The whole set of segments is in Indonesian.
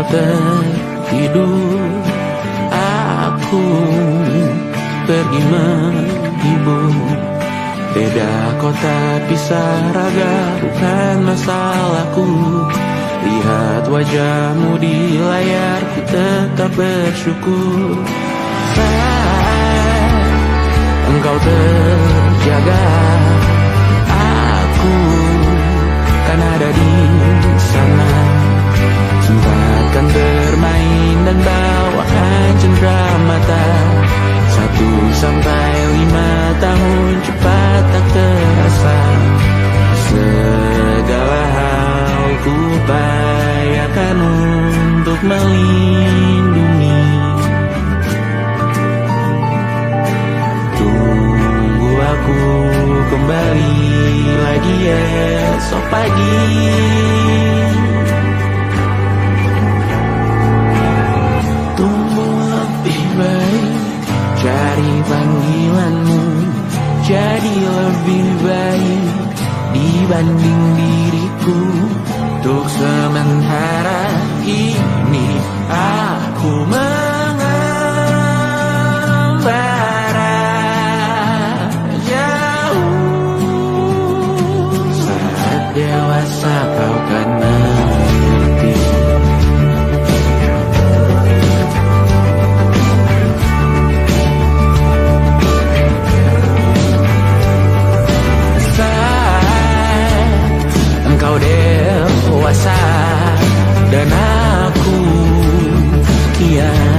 kau tertidur, aku pergi menghibur. Beda kota pisah raga bukan masalahku. Lihat wajahmu di layar, ku tetap bersyukur. Saat engkau terjaga, aku kan ada di sana. Sempatkan bermain dan bawakan cendera mata. 1-5 tahun cepat tak terasa. Segala hal ku upayakan untuk melindungi. Tunggu aku kembali lagi esok pagi. Tumbuh lebih baik, cari panggilanmu, jadi lebih baik dibanding diriku. Untuk sementara ini aku mengembara jauh. Saat dewasa kau kan mengerti. Engkau dewasa dan aku kian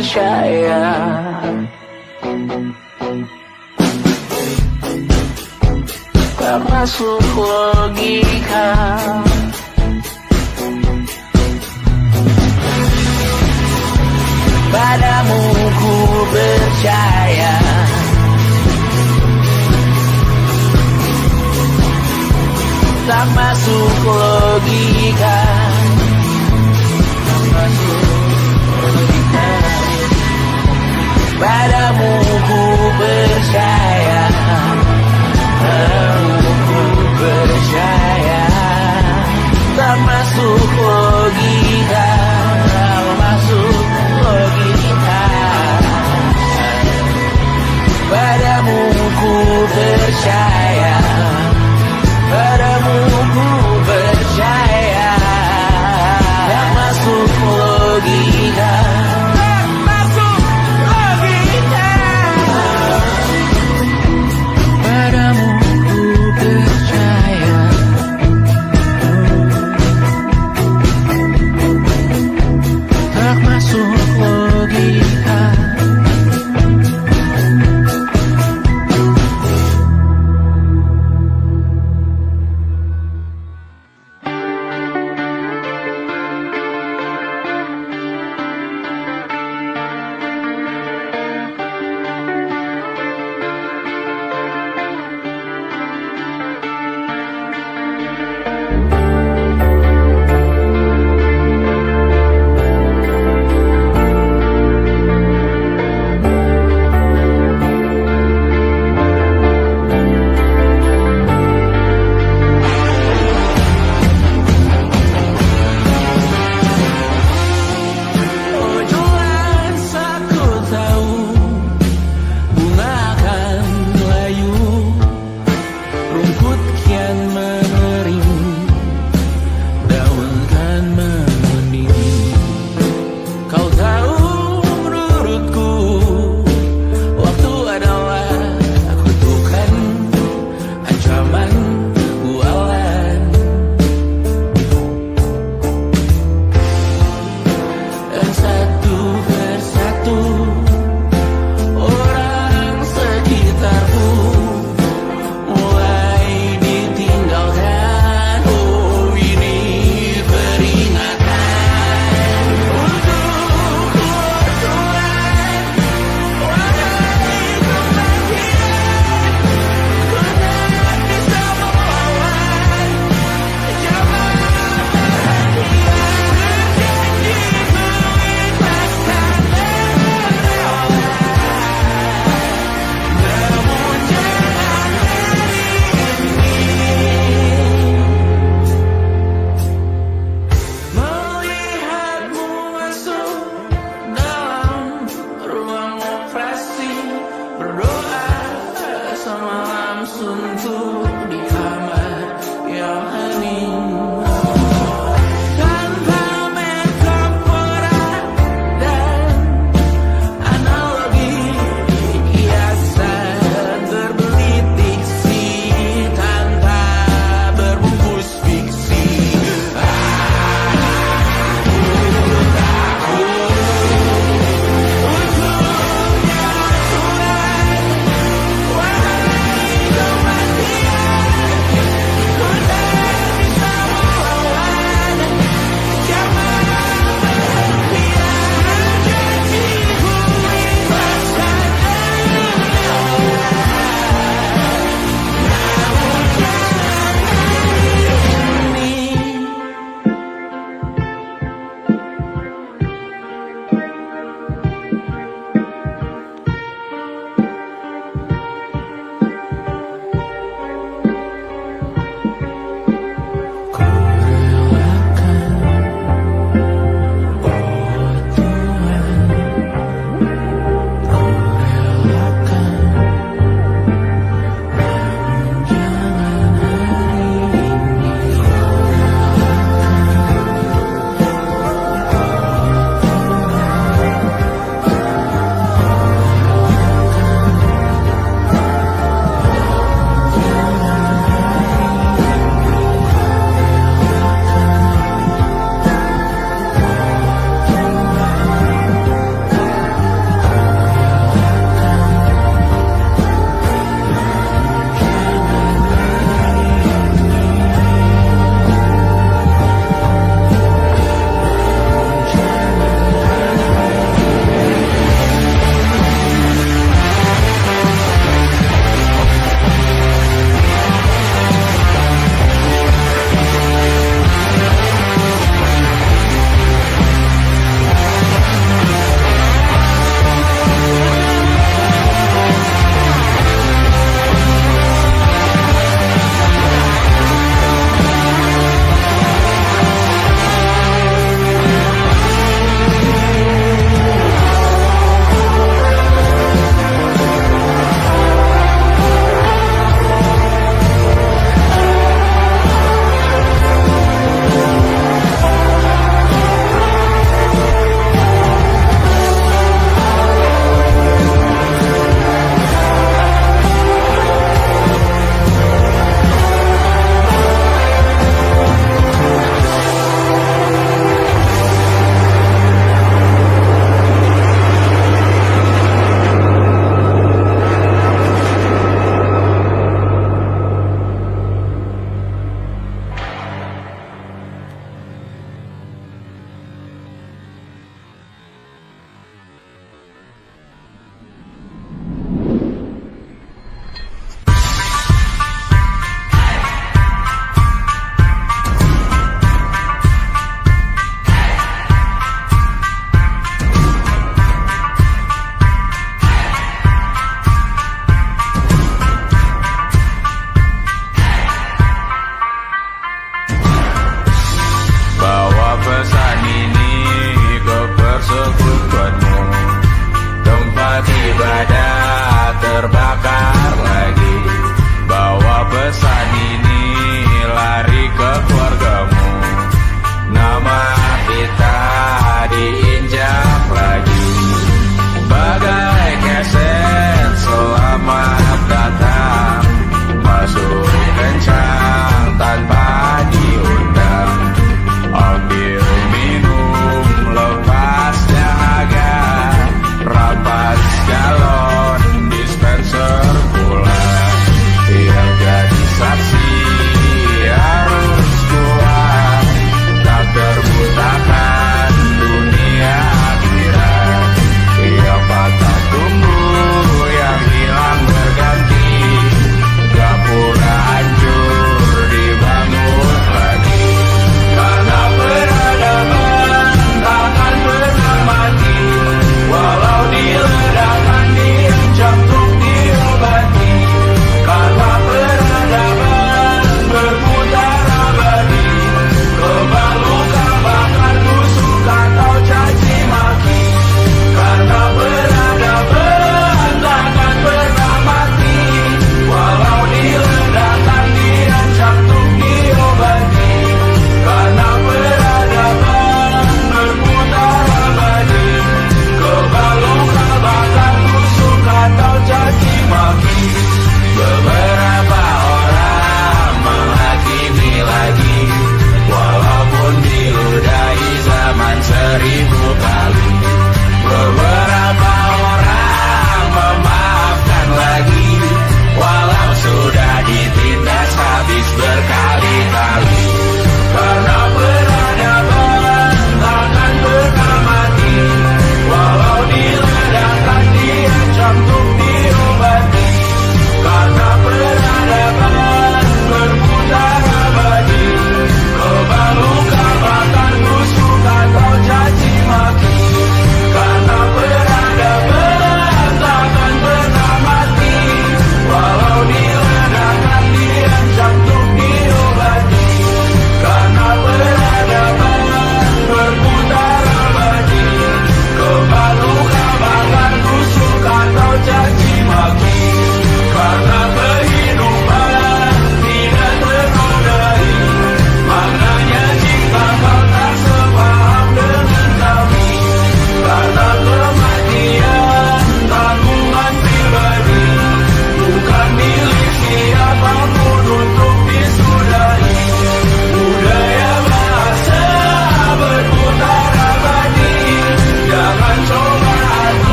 percaya. Tak masuk logika. Padamu ku percaya. Tak masuk logika. Tak masuk logika. Padamu ku percaya. Padamu ku percaya.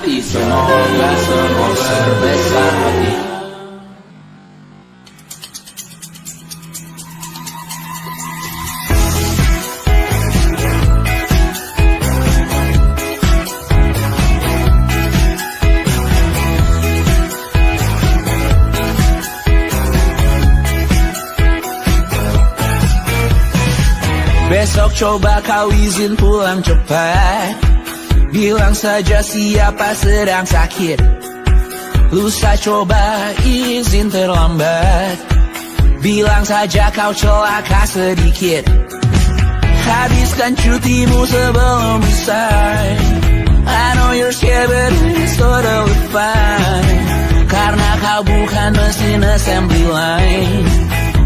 hati, semoga semua sebesar hati. Besok coba kau izin pulang cepat. Bilang saja siapa sedang sakit. Lusa coba izin terlambat. Bilang saja kau celaka sedikit. Habiskan cutimu sebelum resign. I know you're scared but it's totally fine. Karena kau bukan mesin assembly line.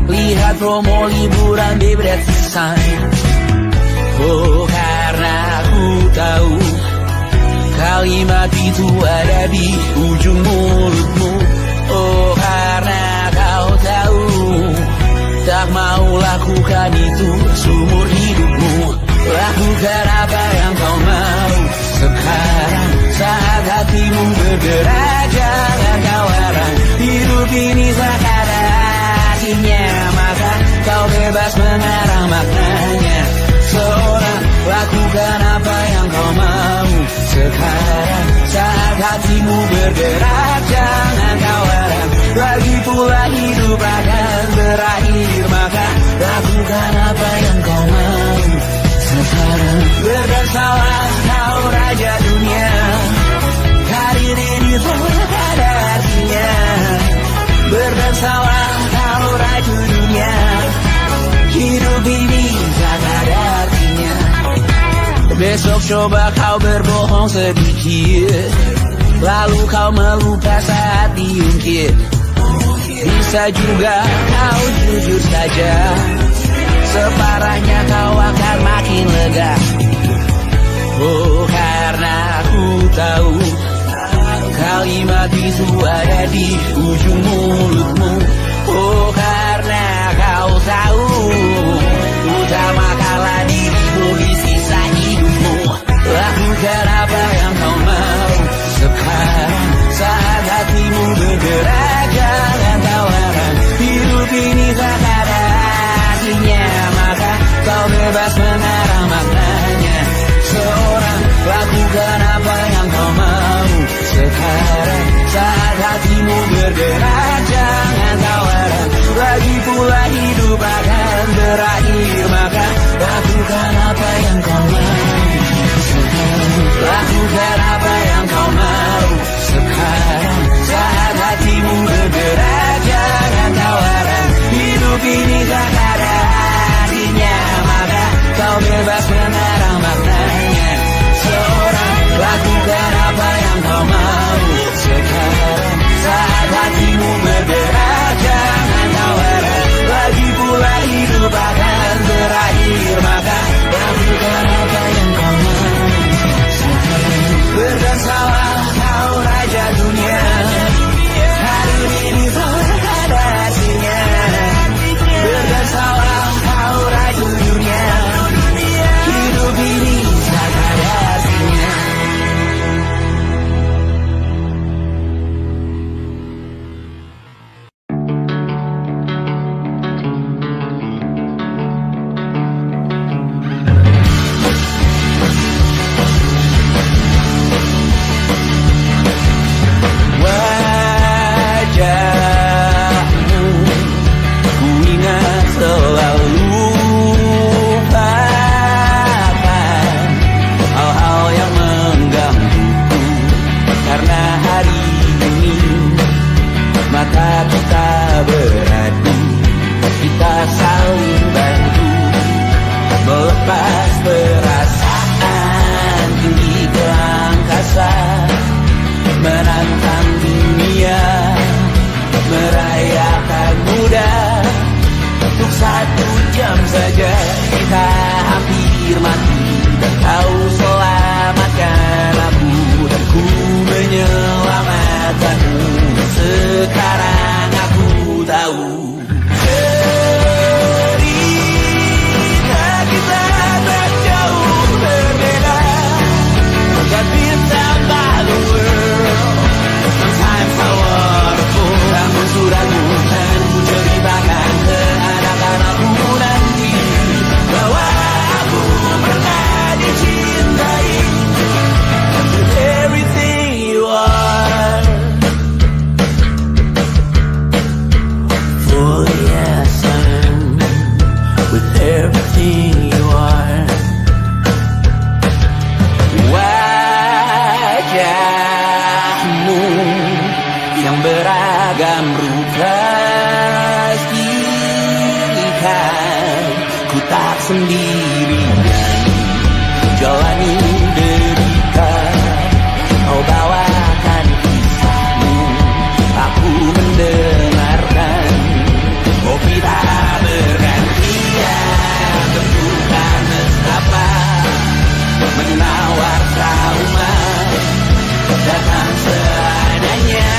Lihat promo liburan di Bread Sign. Oh, karena aku tahu kalimat itu ada di ujung mulutmu. Oh, karena kau tahu tak mau lakukan itu seumur hidupmu. Lakukan apa yang kau mau sekarang saat hatimu bergerak. Jangan kau larang, hidup ini sekarang. Maka kau bebas mengarang maknanya. Seorang lakukan apa yang kau mau sekarang saat hatimu bergerak. Jangan kau larang, lagi pula hidup akan berakhir. Maka lakukan apa yang kau mau sekarang. Berdesalah kau raja dunia. Karir ini tak ada artinya. Berdesalah kau raja dunia. Hidup ini tak ada artinya. Besok coba kau berbohong sedikit. Lalu kau melupa saat diungkit. Bisa juga kau jujur saja. Separahnya kau akan makin lega. Oh, karena aku tahu kalimat itu ada di ujung mulutmu. Oh, karena kau tahu utamakanlah dirimu di sisa hidupmu. Lakukan apa yang kau mau sekarang saat hatimu bergerak. Jangan kau larang, hidup ini tak ada artinya. Maka kau bebas mengarang maknanya. Seorang lakukan apa yang kau mau sekarang saat hatimu bergerak. Jangan kau larang, lagi pula hidup akan berakhir. Maka lakukan apa yang kau mau sekarang. Lakukan apa yang kau mau sekarang saat hatimu bergerak. Jangan kau larang, hidup ini tak ada artinya. Maka kau bebas mengarang maknanya. Seorang lakukan apa yang kau mau sekarang saat hatimu bergerak. Jangan kau larang, lagi pula hidup akan berakhir. Maka lakukan apa yang kau mau sekarang. Berdesalah kau raja dunia. Hari ini tak ada artinya. Berdesalah kau raja dunia. Hidup ini tak ada artinya. Wajahmu ku ingat selalu. Lupakan hal-hal yang menggangguku. Karena hari ini mata kita beradu. Kita saling bantu melepas perasaan tinggi ke angkasa. Menantang dunia, merayakan muda. Untuk 1 jam saja kita hampir mati. Dan kau selamatkan aku, dan ku menyelamatkanmu. Sekarang aku tahu cerita kita tak jauh berbeda. Tapi tambah luar pastikan ku tak sendirian jalani derita. Kau bawakan kisahmu, aku mendengarkan. Kopi tak bergantian, bentukan nestapa menawar trauma. Datang seadanya,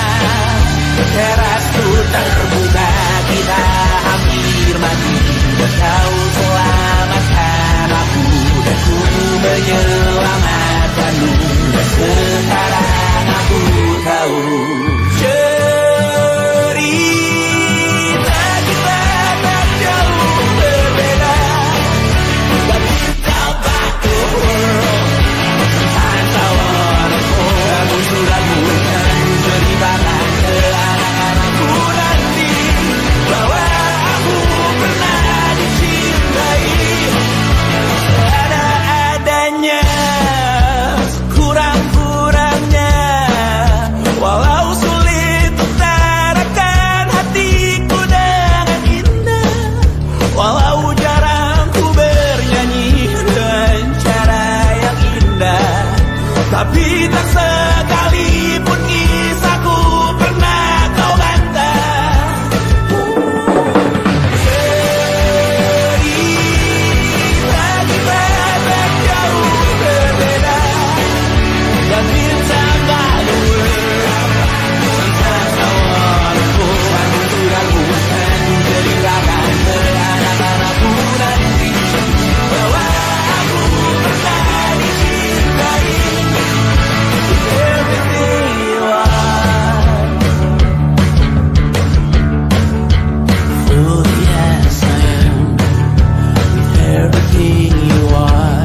terasku terbuka, kita hampir mati. Kau selamatkan aku dan ku menyelamatkanmu. Dan sekarang aku tahu cerita kita tak jauh berbeda. But it's about the world. Sometimes I wanna fall. Kamu sudah bukan ceritakan ke anak-anakku nanti bahwa aku pernah dicintai ada-adanya, kurang-kurangnya. Walau sulit utarakan hatiku dengan indah, walau jarang ku bernyanyi dengan cara yang indah, tapi tak sekalipun kisahku pernah kau bantah. Cerita kita tak jauh berbeda, but it's about the world. Sometimes I wanna go. Aku sudah bukan ceritakan ke anak-anakku nanti bahwa aku pernah dicintai. Everything you are, fully as I am, everything you are.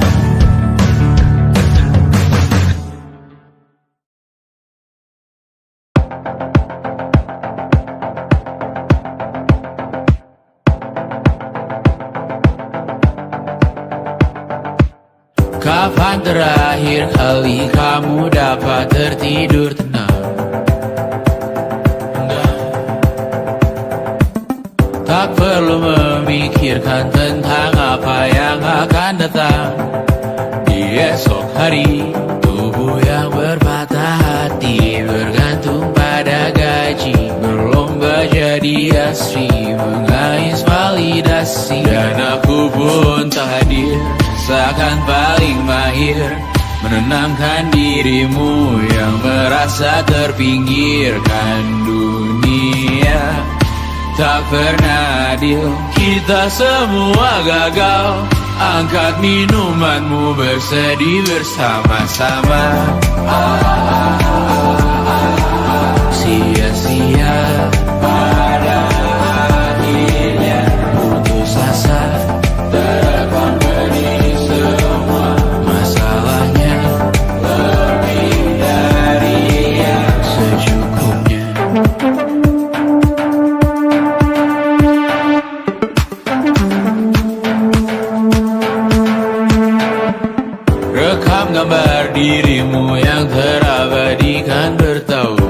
Kapan terakhir kali kamu dapat tertidur tenang? Tak perlu memikirkan tentang apa yang akan datang di esok hari. Tubuh yang berpatah hati bergantung pada gaji, berlomba jadi asri, mengais validasi. Dan aku pun tak hadir, seakan paling mahir menenangkan dirimu yang merasa terpinggirkan. Dunia tak pernah adil, kita semua gagal. Angkat minumanmu, bersedih bersama-sama. Sia-sia pada akhirnya putus asa, terekam pedih semua masalahnya. Lebih dari yang secukupnya. Rekam gambar dirimu yang terabadikan bertahun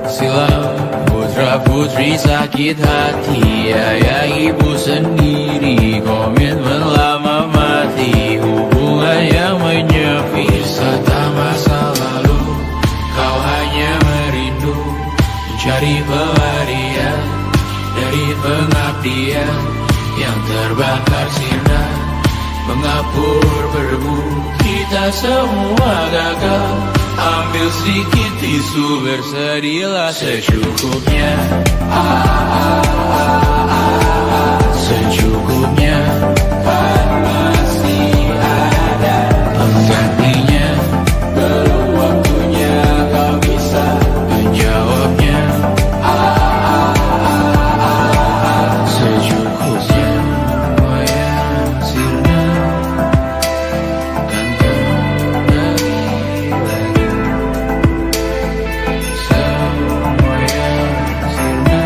silam. Putra putri sakit hati, ayah ibu sendiri, komitmen lama mati, hubungan yang menyepi serta masa lalu. Kau hanya merindu mencari pelarian dari pengabdian yang terbakar sinar, mengapur berdebu. Kita semua gagal. Ambil sedikit tisu, bersedihlah secukupnya. Secukupnya, kan masih ada penggantinya. Belum waktunya kau bisa menjawabnya. Secukupnya, wayang sirna, dan kembali lagi. Semua yang sirna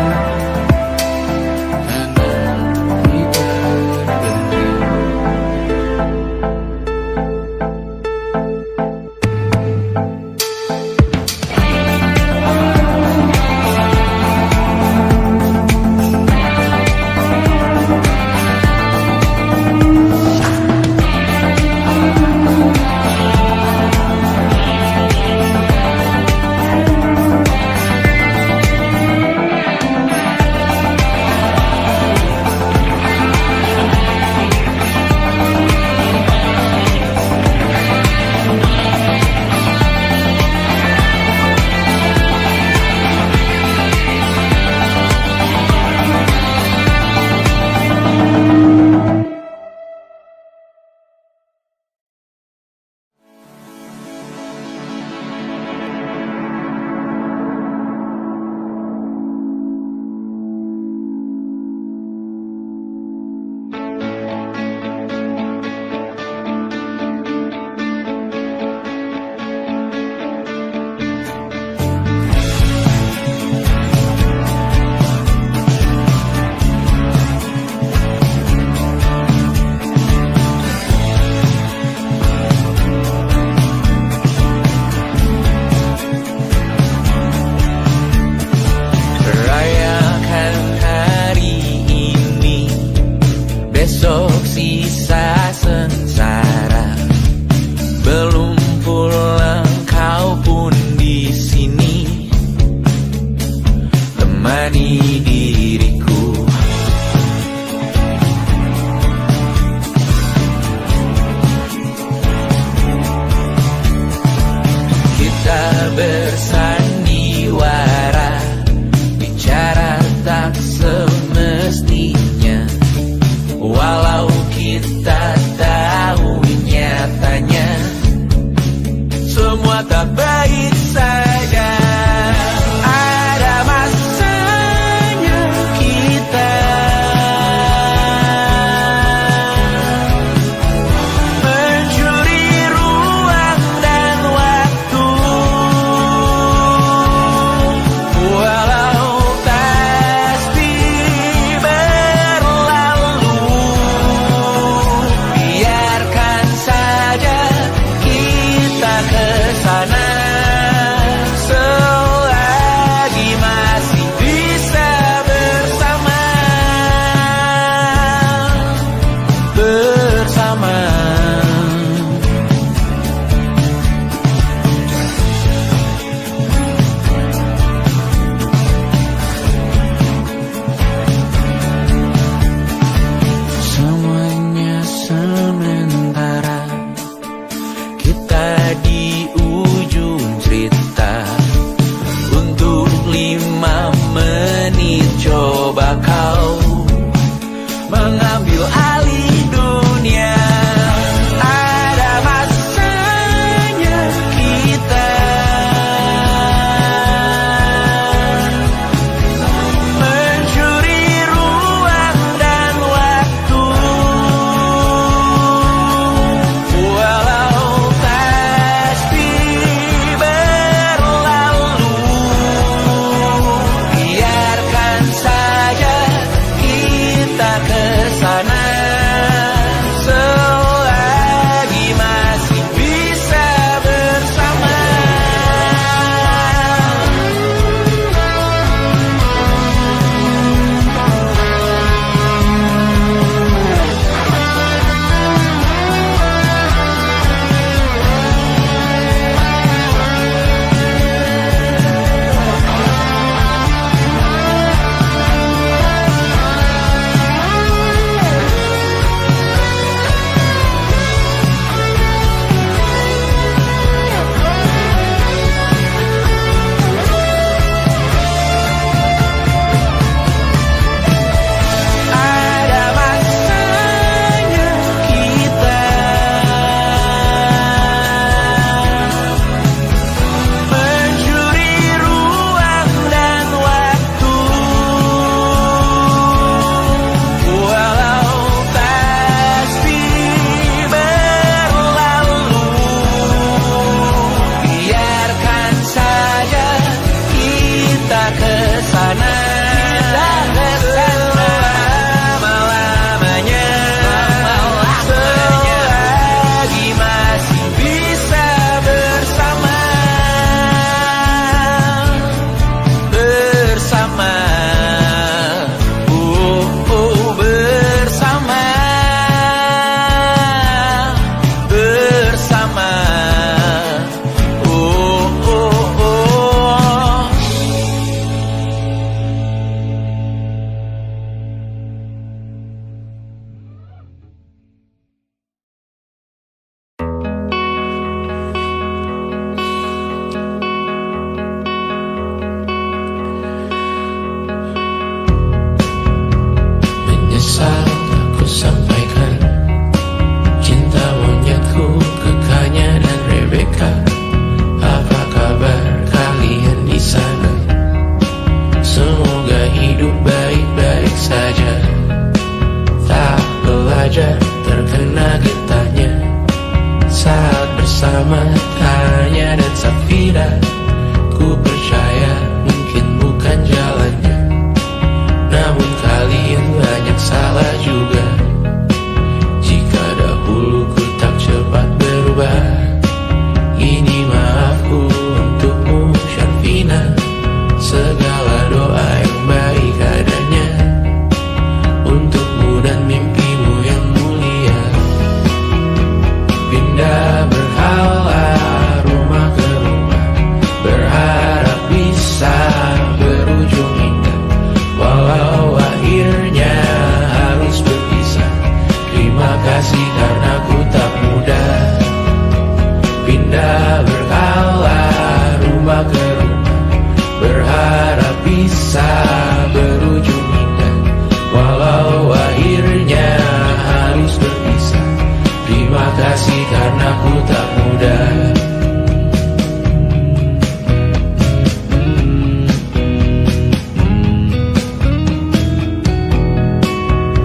temani diriku. Kita bersandiwara, bicara tak semestinya, walau kita tahu nyatanya semua tak baik saja. Ada masanya kita mencuri ruang dan waktu, walau pasti berlalu. Biarkan saja kita ke sana selagi masih bisa bersama. Semuanya sementara, kita di ujung cerita. Untuk 5 menit coba kau mengambil alih dunia. Ada masanya kita mencuri ruang dan waktu, walau pasti berlalu. Biarkan saja kita ke sana selagi masih bisa bersama. Ada masanya kita mencuri ruang dan waktu, walau pasti berlalu. Biarkan saja kita ke sana selama-lamanya, selagi masih bisa bersama. Bersama, bersama, bersama, menyesal aku sampaikan cinta monyetku ke Kanya dan Rebecca. Apa kabar kalian di sana? Semoga hidup baik-baik saja. Tak belajar terkena getahnya saat bersama Tanya dan Safira. Ku percaya mungkin bukan jalannya, namun kalian banyak salah juga. Jika dahulu ku tak cepat berubah, ini maafku untukmu Syarfina. Segala doa yang baik adanya untukmu dan mimpimu yang mulia. Pindah berhala rumah ke rumah, berharap kisah berujung indah, walau akhirnya harus berpisah. Terima kasih karena ku tak mudah.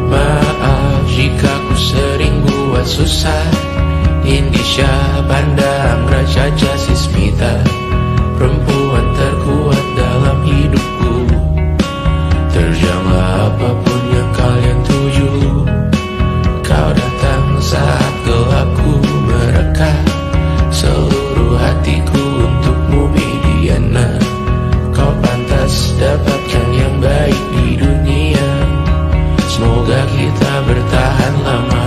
Maaf jika ku sering buat susah. Indisha Banda Amraja Jasismita, perempuan terkuat dalam hidupku. Terjanglah apapun yang kalian tuju. Kau datang saat gelapku mereka, seluruh hatiku untukmu Mediana. Kau pantas dapatkan yang baik di dunia. Semoga kita bertahan lama.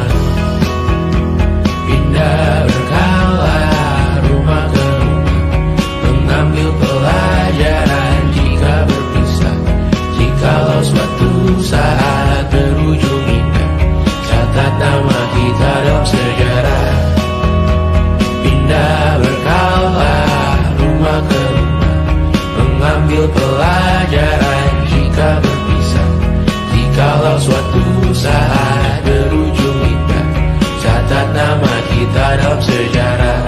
Pindah berkala rumah ke rumah, mengambil pelajaran jika berpisah. Jikalau suatu saat berujung indah, catat nama kita dalam sejarah. Pindah berkala rumah ke rumah, mengambil pelajaran jika berpisah. Jikalau suatu saat berujung indah, catat nama kita dalam sejarah.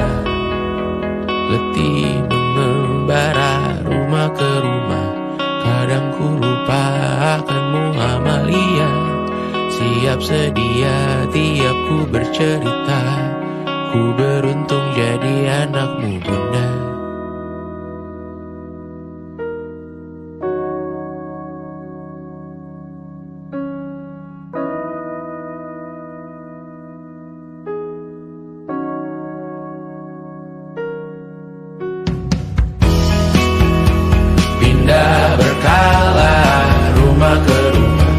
Letih mengembara rumah ke rumah, kadang ku lupa akanmu Amalia. Siap sedia tiap ku bercerita, ku beruntung jadi anakmu bunda. Pindah berkala rumah ke rumah,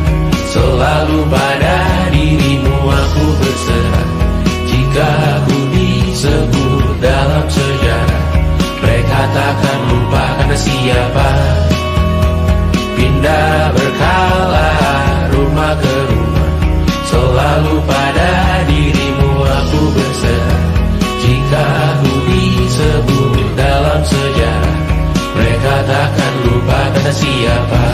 selalu pada dirimu aku berserah. Jika aku disebut dalam sejarah, mereka takkan lupa karena siapa. Pindah berkala rumah ke rumah, selalu pada dirimu aku berserah. Jika aku disebut dalam sejarah, mereka takkan lupa kata siapa.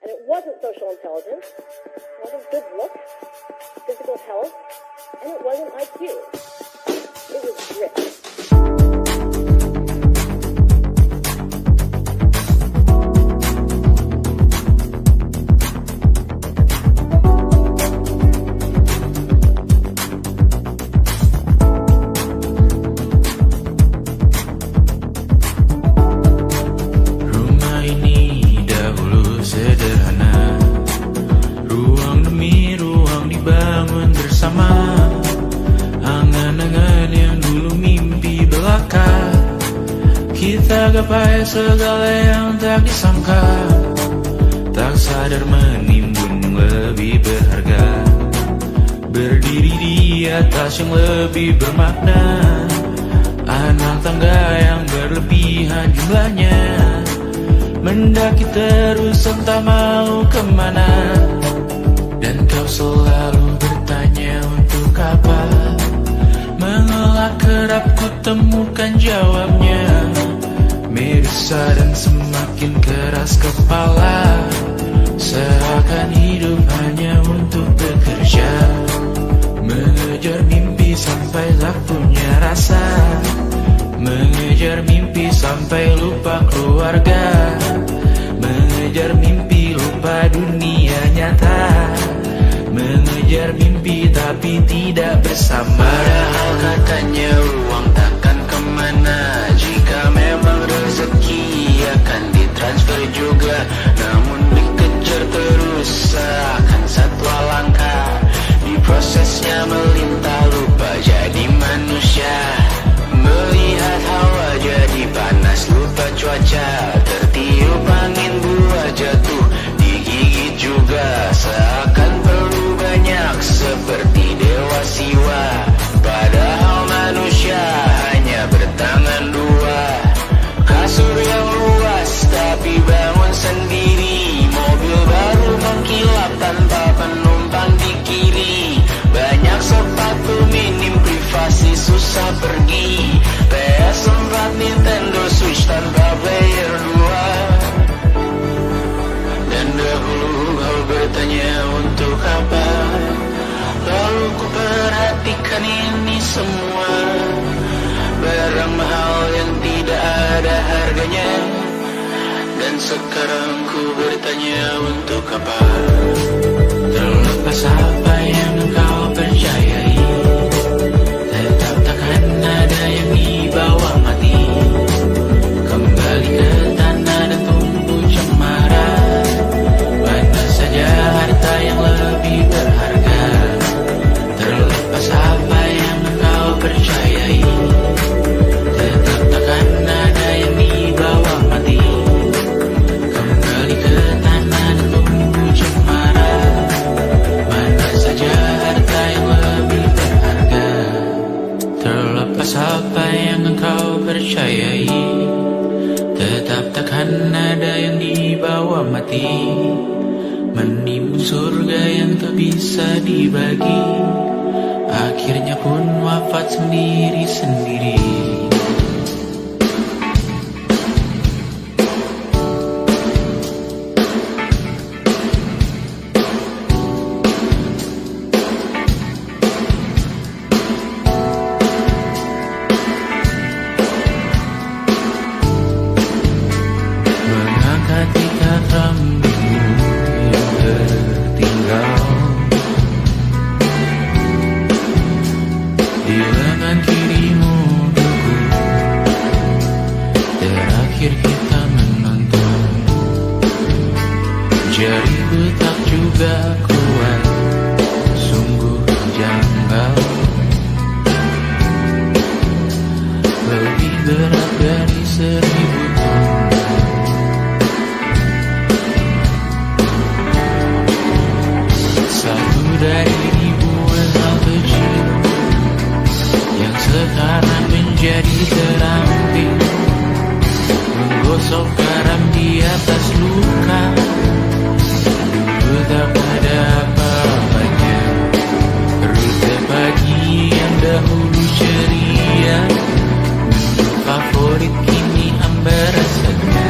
And it wasn't social intelligence, it wasn't good looks, physical health, and it wasn't IQ. It was grit. Sederhana, ruang demi ruang dibangun bersama. Angan-angan yang dulu mimpi belaka, kita gapai segala yang tak disangka. Tak sadar menimbun lebih berharga, berdiri di atas yang lebih bermakna. Anak tangga yang berlebihan jumlahnya, mendaki terus entah mau kemana. Dan kau selalu bertanya untuk apa, mengelak kerap ku temukan jawabnya. Meresah dan semakin keras kepala, seakan hidup hanya untuk bekerja. Mengejar mimpi sampai tak punya rasa, mengejar mimpi sampai lupa keluarga, mengejar mimpi lupa dunia nyata, mengejar mimpi tapi tidak bersama. Padahal katanya uang takkan kemana, jika memang rezeki akan ditransfer juga. juga, namun dikejar terus seakan satwa langka. Di prosesnya melintas lupa jadi manusia. Melihat hawa jadi panas lupa cuaca. Tertiup angin buah jatuh digigit juga. Seakan perlu banyak seperti dewa siwa. Padahal manusia hanya bertangan dua. Kasur yang luas tapi bangun sendiri. Mobil baru mengkilap tanpa penumpang di kiri. Banyak sepatu minim privasi susah pergi. PS4 Nintendo Switch tanpa player 2. Dan dahulu kau bertanya untuk apa. Lalu ku perhatikan ini semua. Barang mahal yang tidak ada harganya. Dan sekarang ku bertanya untuk apa. Terlepas apa yang engkau percayai, tetap takkan ada yang dibawa mati. Kembali ke tanah dan tumbuh cemara. Mana saja harta yang lebih berharga. Terlepas apa yang engkau percayai, tetap takkan ada yang dibawa mati. Kembali ke tanah dan tumbuh cemara. Mana saja harta yang lebih berharga. Terlepas apa yang engkau percayai, tetap takkan ada yang dibawa mati. Menimbun surga yang tak bisa dibagi, akhirnya pun wafat sendiri-sendiri. Mengangkat ikat rambutmu yang tertinggal di lengan kirimu dulu. Terakhir kita menonton. Jari betak juga kuat, sungguh janggal. Lebih berat dari 1000 ton. Satu dari ribuan hal kecil yang sekarang menjadi terampil. Menggosok garam di atas luka. Dulu tak ada apa-apanya. Rute pagi yang dahulu ceria. Menu favorit kini hambar rasanya.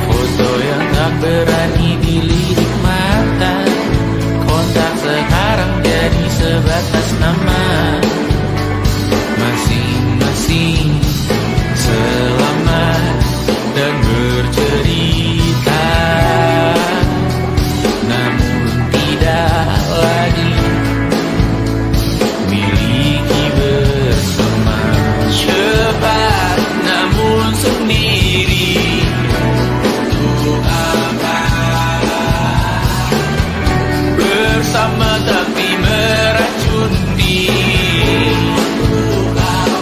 Foto yang tak berani dilirik mata. Kontak sekarang jadi sebatas nama. Masing-masing selamat dan bercerita, namun tidak lagi miliki bersama. Cepat namun sendiri. Untuk apa? Bersama tapi meracuni. Untuk apa?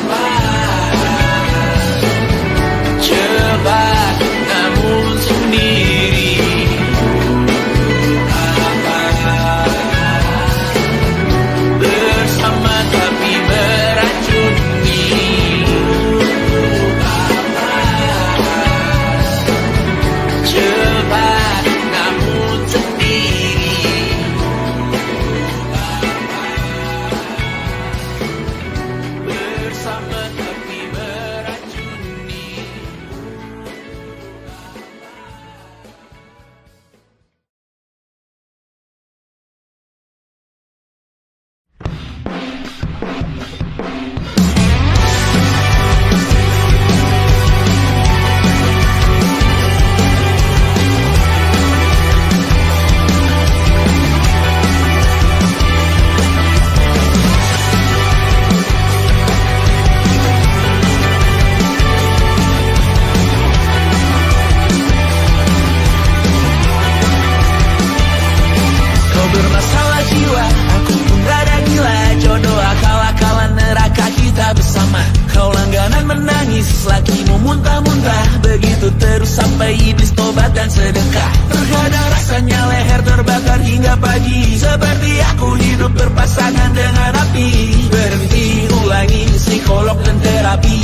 iblis tobat dan sedekah. Terkadang rasanya leher terbakar hingga pagi, seperti aku hidup berpasangan dengan api. Berhenti, ulangi psikolog dan terapi.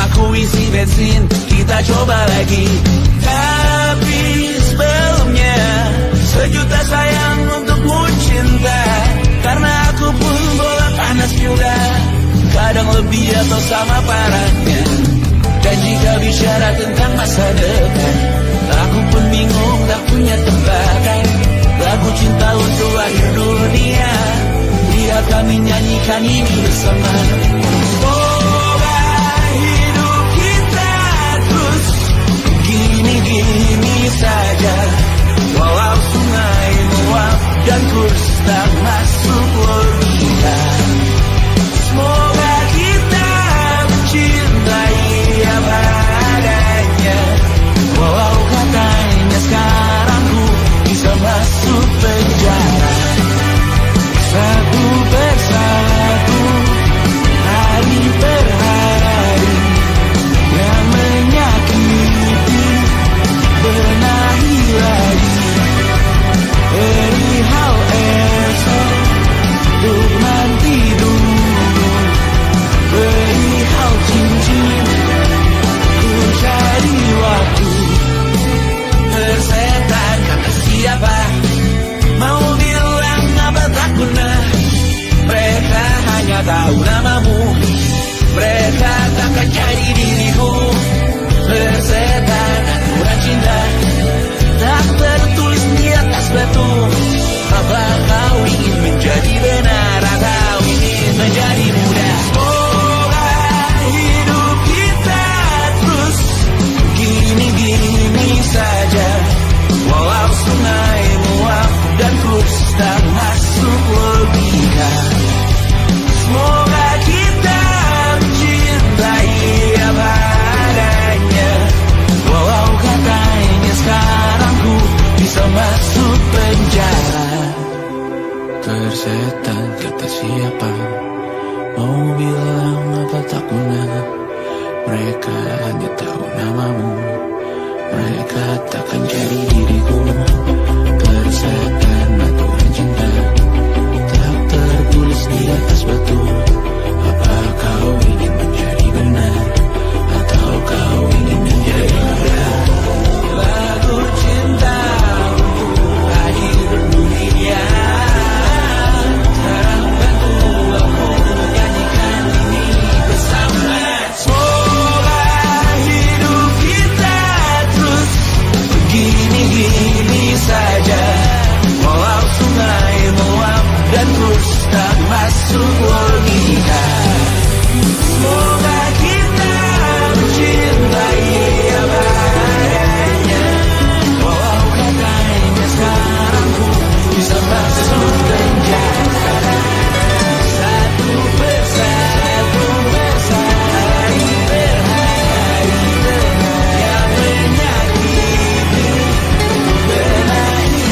Aku isi bensin, kita coba lagi. Tapi sebelumnya, sejuta sayang untukmu cinta. Karena aku pun bola panas juga, kadang lebih atau sama parahnya. Dan jika bicara tentang masa depan, aku pun bingung, tak punya tebakan. Lagu cinta untuk akhir dunia, biar kami nyanyikan ini bersama. Semoga hidup kita terus gini-gini saja, walau sungai meluap dan kurs tak masuk logika. Semoga kita mencintai apa adanya, walau katanya sekarang ku bisa masuk penjara. Satu persatu, hari per hari, yang menyakiti benahi lagi. Perihal esok, untuk nanti dulu. Perihal cincin, ku cari waktu. Persetan kata siapa, mau bilang apa tak guna. Mereka hanya tahu namamu, mereka takkan cari diriku. Persetan aturan cinta, tak tertulis di atas batu. Apa kau ingin menjadi benar atau ingin menjadi muda? Semoga hidup kita terus gini-gini saja, walau sungai meluap dan kurs tak masuk logika. Semoga kita mencintai apa adanya, walau katanya sekarang ku bisa masuk penjara. Persetan kata siapa, mau bilang apa tak guna. Mereka hanya tahu namamu, mereka takkan cari diriku. Persetan aturan cinta, tak tertulis di atas batu. Apa kau ingin menjadi benar atau kau ingin menjadi muda? Lagu cinta untuk akhir dunia, sekarang bantu aku nyanyikan ini bersama. Semoga hidup kita terus begini-gini saja, walau sungai meluap dan kurs tak masuk logika. Semoga kita mencintai apa adanya, walau katanya sekarang ku bisa masuk penjara. Satu persatu, hari per hari, yang menyakiti benahi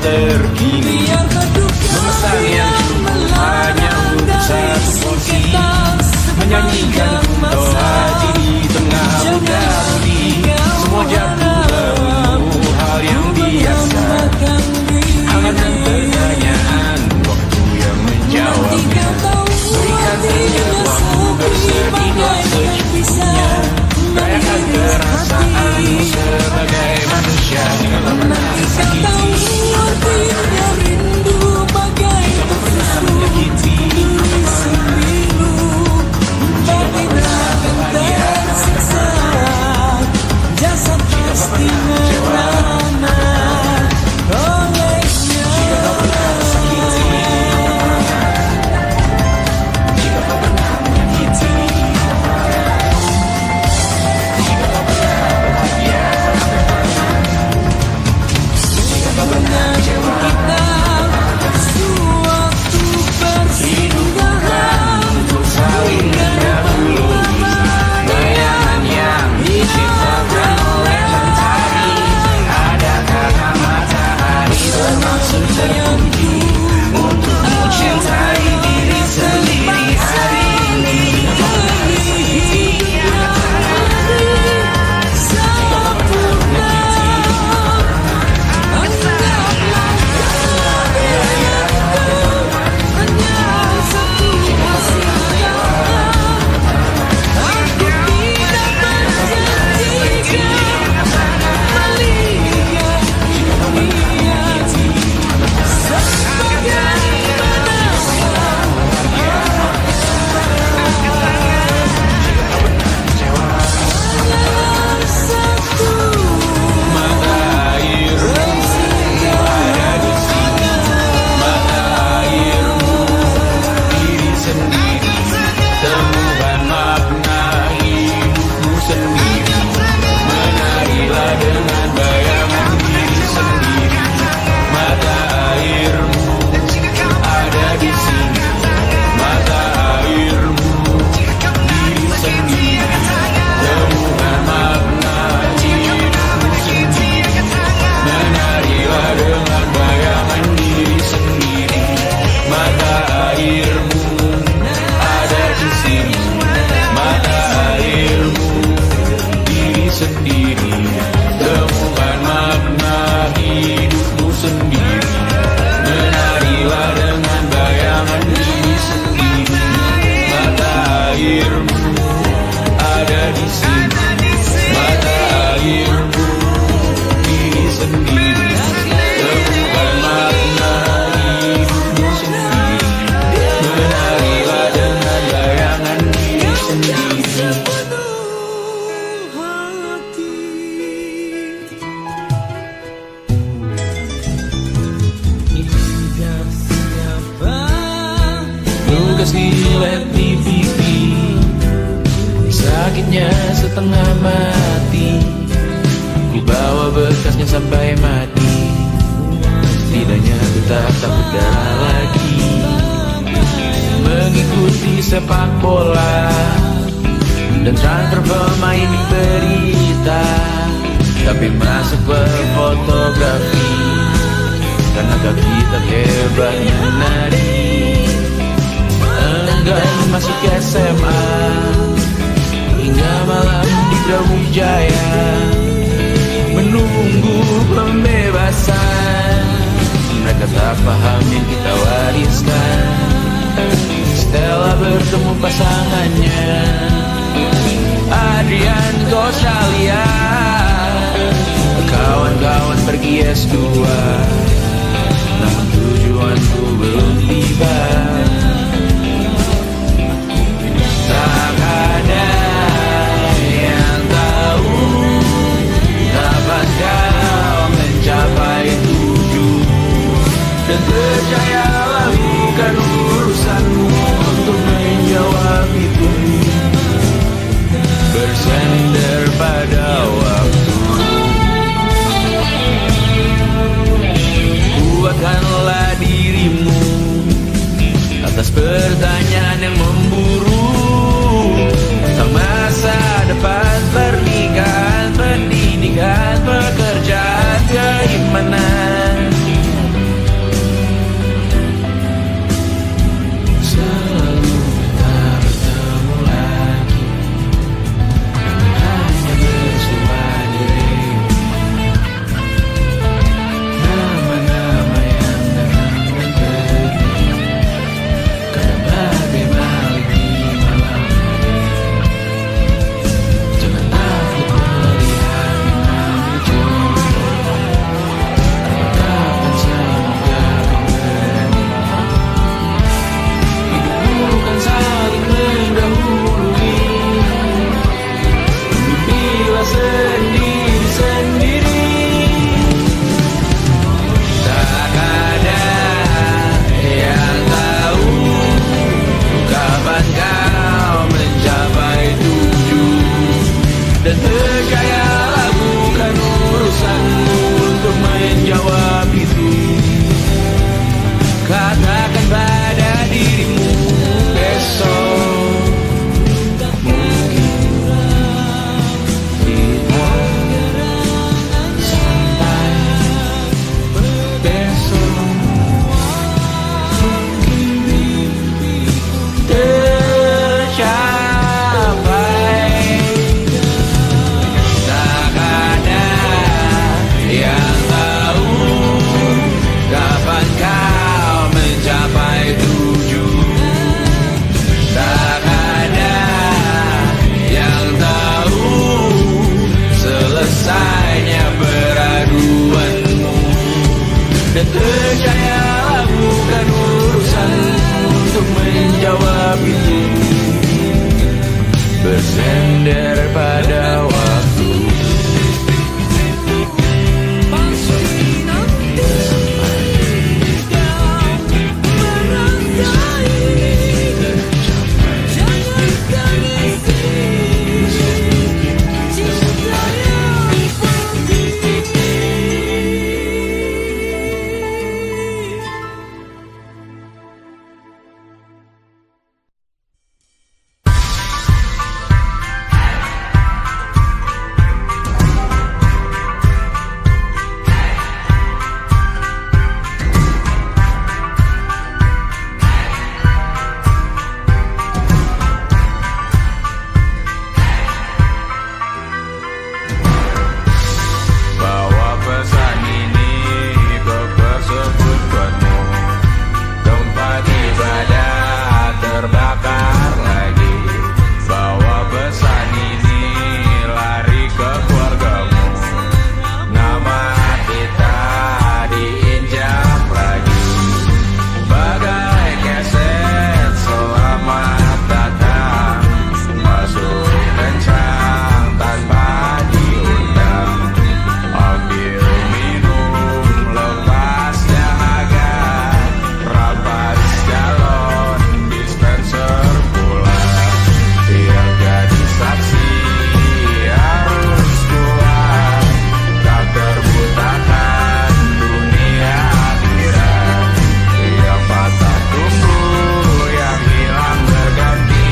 terkini. Memesan yang cukup hanya untuk satu porsi, menyanyikan kunto haji di tengah buka budi. Semua jatuh lalu hal yang biasa, hangat dan pertanyaan, waktu yang menjawabnya. Berikan saja waktu bersedih secukupnya, rayakan perasaanmu sebagai manusia. Jika kau pernah tersakiti, jika kau pernah menyakiti, jika kau pernah bahagia, Jasad pasti merana olehnya. jika kau pernah tersakiti, jika kau pernah menyakiti, jika kau pernah bahagia, jika kau pernah kecewa. Suatu Hidup bukan untuk saling mendahului, bayangan yang diciptakan oleh mentari. Ada kata matahari bermaksud terpuji untuk mencintai diri sendiri hari ini. Jika kau pernah tersakiti, jika kau pernah menyakiti, silet di pipi, sakitnya setengah mati. Ku bawa bekasnya sampai mati, setidaknya ku tak takut darah lagi. Mengikuti sepak bola dan transfer pemain di berita, tapi masuk berfotografi karena kaki tak hebat menari. Enggan masuk SMA hingga malam di Brawijaya, menunggu pembebasan. Mereka tak paham yang kita wariskan. Stella bertemu pasangannya Adrian Gosalia, kawan-kawan pergi S2, namun tujuanku belum tiba. Tak ada yang tahu kapan kau mencapai tujuh, dan percayalah bukan urusanmu untuk menjawab itu. Bersender pada waktu, kuatkanlah dirimu atas pertanyaan yang memburu tentang masa depan, pernikahan, pendidikan, pekerjaan, keimanan. Percayalah bukan urusan untuk menjawab itu. Bersender pada waktu. Pasti nanti kau merasai. Jangan tangisi cinta yang pergi. Bawa pesan ini ke persekutuanmu. Tempat ibadah terbakar lagi. Bawa pesan ini lari ke keluargamu. Nama kita diinjak lagi. Bagai keset selamat datang. Masuk kencang tanpa diundang. Ambil minum lepas dahaga. Rampas galon dispenser pula. Tiap gadis saksi harus kuat. Tak terbutakan dunia akhirat. Yang patah tumbuh, yang hilang berganti.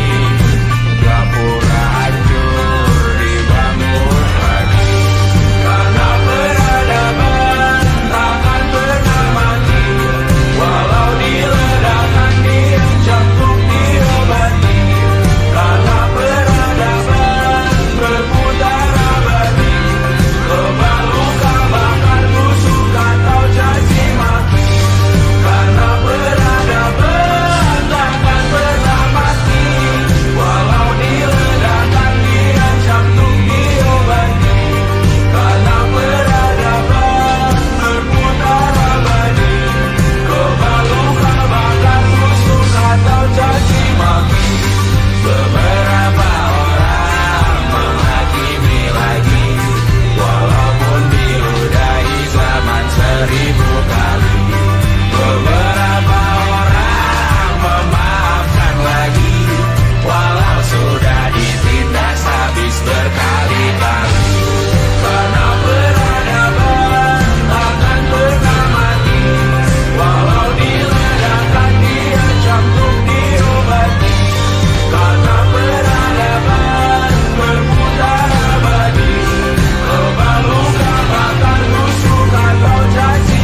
Gapura hancur dibangun lagi. Karena peradaban takkan pernah mati. Walau diledakkan diancam untuk diobati. Karena peradaban berputar abadi. Lubang luka bakar busuk atau caci maki. Karena peradaban takkan pernah mati. Walau diledakkan diancam untuk diobati. Karena peradaban berputar abadi. Lubang luka bakar busuk atau caci maki. Beberapa orang menghakimi lagi. Walaupun diludahi zaman 1000 kali. Beberapa orang memaafkan lagi. Walau sudah ditindas habis berkali-kali. Karena peradaban takkan pernah mati. Walau diledakkan diancam untuk diobati. Karena peradaban berputar abadi. Lubang luka bakar busuk atau caci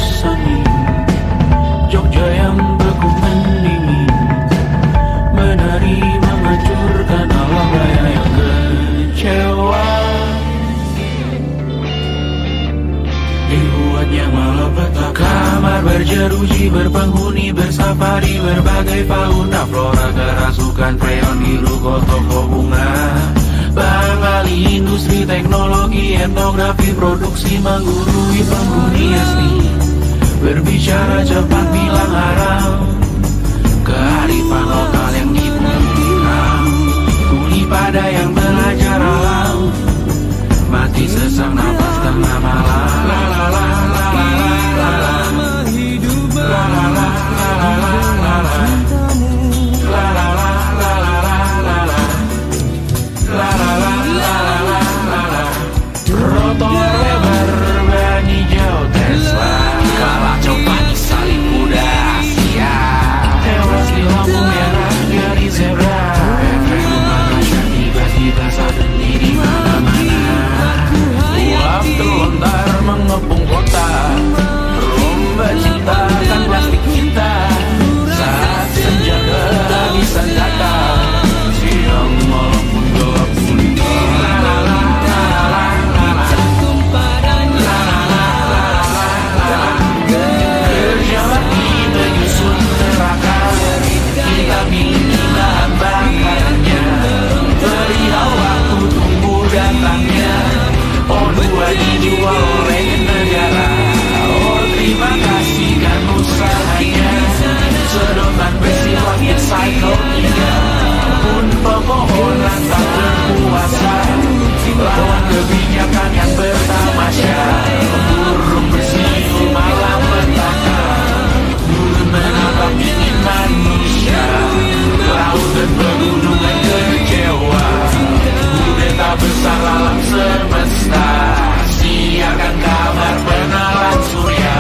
angin, Jogja yang beku mendingin, menari menghancurkan alam raya yang kecewa. Dibuatnya malapetaka, kamar berjeruji, berpenghuni, bersafari, berbagai fauna flora, kerasukan freon, biru, toko bunga, Bang Ali, industri, teknologi, etnografi, produksi, menggurui penghuni asli, berbicara cepat, bilang haram, kearifan lokal yang dibuang, kuli pada yang belajar alam, mati sesak nafas tengah malam. La la la la la la la la. La la la la la la la la. La la la la la la la la. La la la la la la la. Trotoar lebar ban hijau Tesla, kalah cepat salib kuda Asia, tewas di lampu merah dari zebra. Efek manusia tiba-tiba sadar di mana-mana. Uap terlontar mengepung kota, lomba ciptakan plastik cinta. Saat senja kehabisan kata, siang malam pun gelap gulita. La la la la la la la. La la la la la la. Kerja bakti menyusun neraka, kita pilih bahan bakarnya, perihal waktu tunggu datangnya. Oh, dua dijual oleh negara. Oh, terima kasih kan usahanya. Sedotan besi langit cycle 3 pun pemohonan tak berkuasa, lawan kebijakan yang bertamasya. Burung bersiul malam petaka, burung menabrak ingin manusia. Laut dan pegunungan kecewa, kudeta besar alam semesta. Siarkan kabar penalan surya,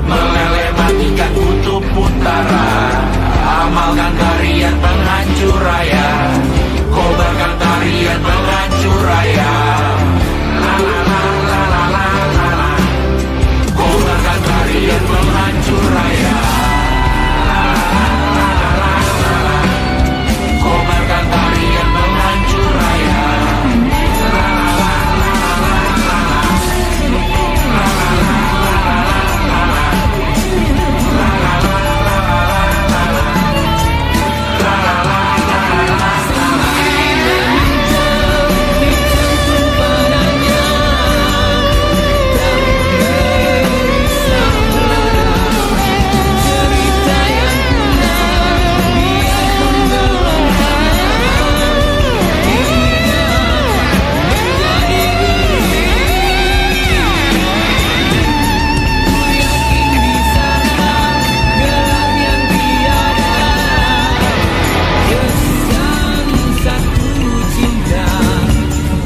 meleleh matikan kutub utara. Amalkan tarian penghancur raya, kobarkan tarian penghancur raya. La la la la la la la la. Kobarkan tarian penghancur raya. La la la la la la la. Kobarkan tarian penghancur raya. La la la la la la la. La la la la la la la. La la la la la la la. La la la la la la.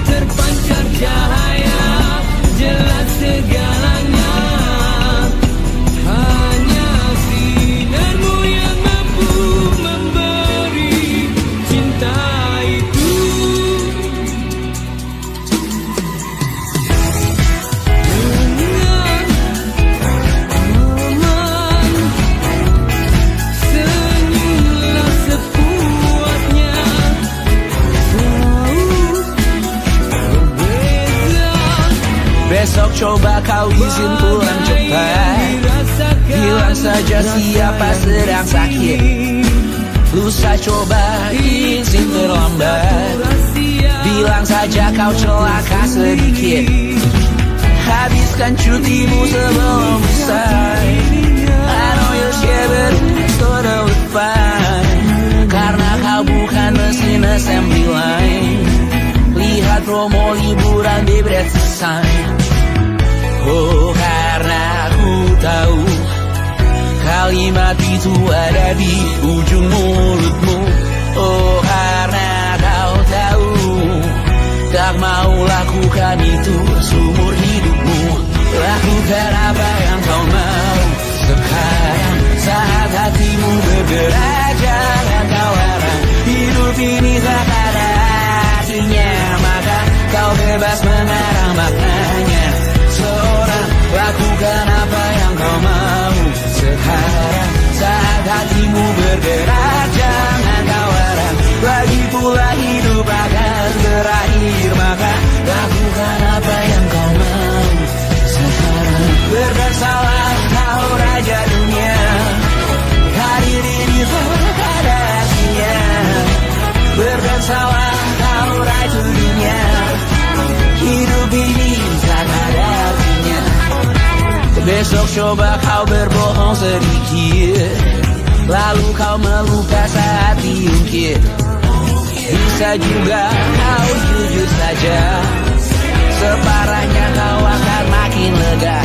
Terpancar cahaya, jelas segalanya. Hanya sinarmu yang mampu memberi cinta itu. Dengan aman, senyumlah sepuasnya. Besok coba kau izin pulang cepat, bilang saja siapa sedang sakit. Lusa coba izin terlambat, bilang saja kau celaka sedikit. Habiskan cutimu sebelum usai. I know you're scared but it's totally fine, karena kau bukan mesin assembly line. Lihat promo liburan di Bread Sign. Oh, karena ku tahu kalimat itu ada di ujung mulutmu. Oh, karena kau tahu tak mau lakukan itu seumur hidupmu. Lakukan apa yang kau mau sekarang, saat hatimu bergerak. Jangan kau larang, hidup ini tak ada artinya, maka kau bebas mengarang maknanya. Seorang lakukan apa yang kau Besok coba kau berbohong sedikit, lalu kau melukas hati ungkit. Bisa juga kau jujur saja, separahnya kau akan makin lega.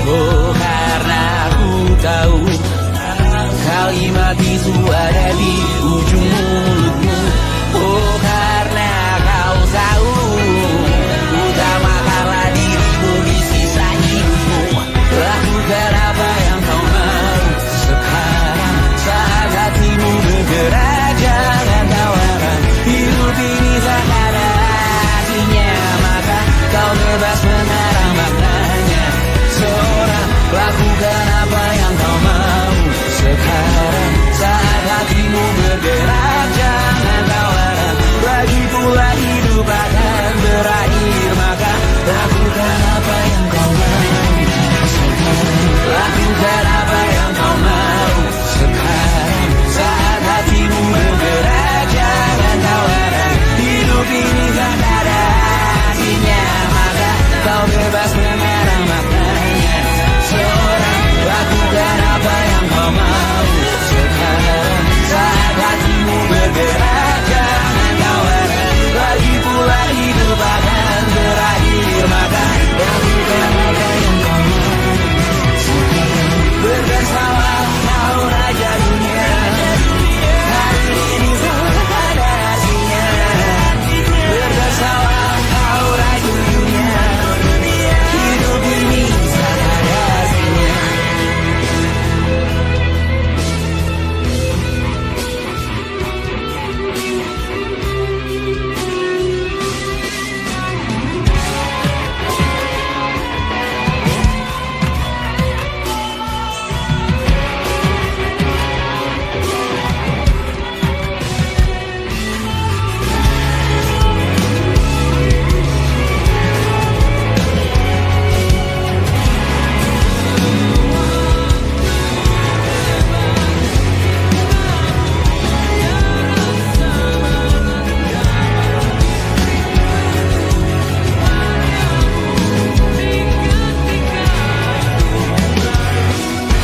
Oh, karena aku tahu kalimat itu ada di ujung mulutmu. Oh, karena kau tahu utamakanlah dirimu di sisa hidupmu. Lakukan apa yang kau mau sekarang, saat hatimu bergerak. Jangan tawaran, hidup ini tak ada artinya, maka kau bebas mengarang maknanya. Seorang, lakukan apa yang kau mau sekarang, saat hatimu bergerak. Jangan tawaran, lagi pula hidup akan berakhir, maka lakukan apa yang kau mau sekarang. Lakukan apa yang kau mau sekarang, saat hatimu bergerak. Jangan tawaran, hidup ini tak ada artinya, maka kau bebas mengarang maknanya. Seorang, lakukan apa yang kau mau sekarang, saat hatimu bergerak. Jangan tawaran, lagi pula hidup akan berakhir, maka lakukan apa yang kau mau sekarang. Berkesalah kau raja dunia, hari ini tak ada artinya. Berkesalah kau raja dunia, hidup ini tak ada artinya.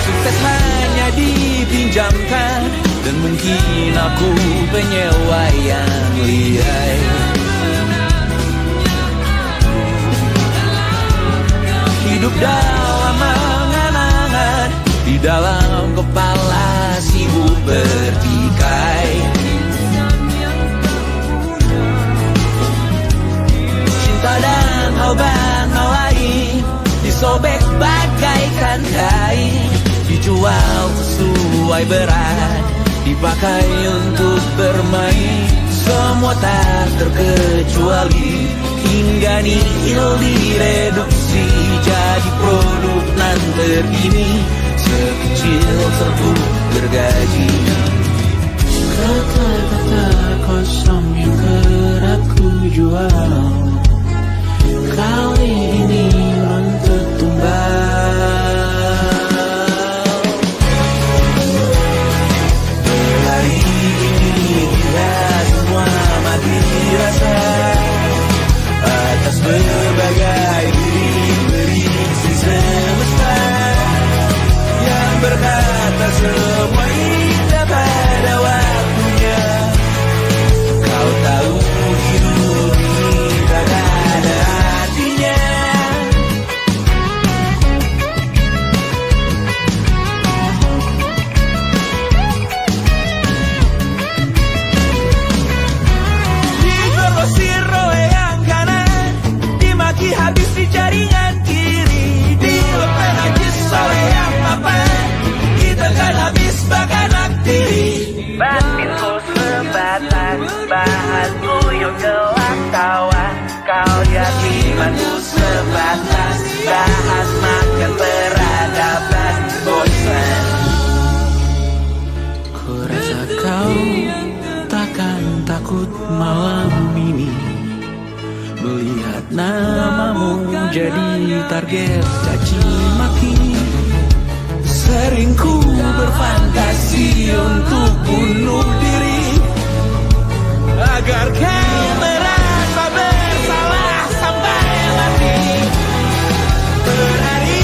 Sukses hanya dipinjamkan, dan mungkin aku penyewa yang lihai. Hidup dalam angan-angan, di dalam kepala sibuk bertikai. Cinta dan obat lain disobek bagaikan kain, dijual sesuai berat, dipakai untuk bermain. Semua tak terkecuali, hingga nihil direduksi jadi produk nan terkini, sekecil serbuk gergaji. Kata-kata kosong yang kerap ku jual, kali ini runtut tumbal. Hari ini kita semua mati rasa atas berbagai diri semesta yang berkata semua indah pada waktunya. Kau tahu hidup ini tak ada artinya. Digrosir oleh yang kanan, dimaki habis di jaringan kiri, dilepas najis oleh yang mapan, kita kan habis bakanak diri. Batinku sebatas bahanku yang gelap tawa, kau jadi mantu sebatas bahan makan peradaban bosan. Ku rasa kau takkan takut malam ini melihat namamu jadi target caci maki. Sering ku berfantasi untuk bunuh diri agar kau merasa bersalah sampai mati. Per hari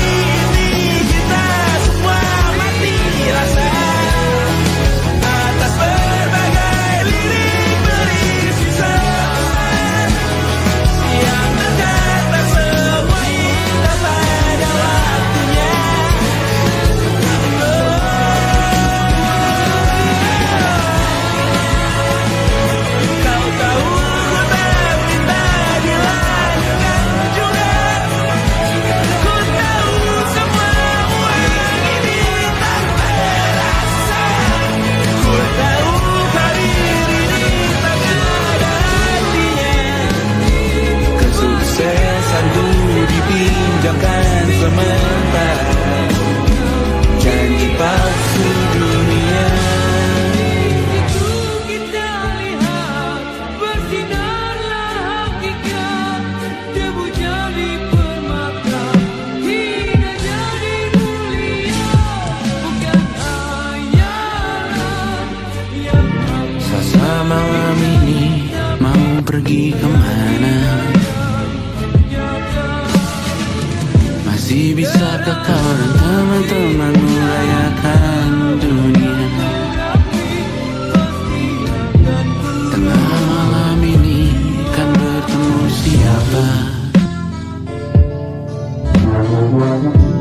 pergi kemana? Masih bisakah kau dan teman-temanmu rayakan dunia? Tengah malam ini kan bertemu siapa?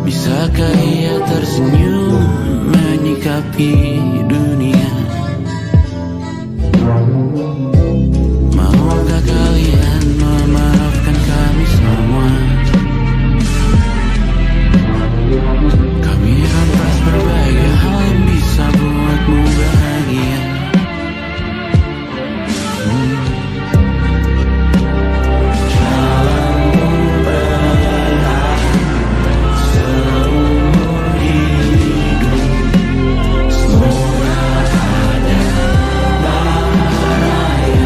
Bisakah ia tersenyum menyikapi dunia? Maukah kalian memaafkan kami semua? Kami rampas berbagai hal yang bisa buatmu bahagia. Semoga ada bahagia.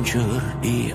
hancur di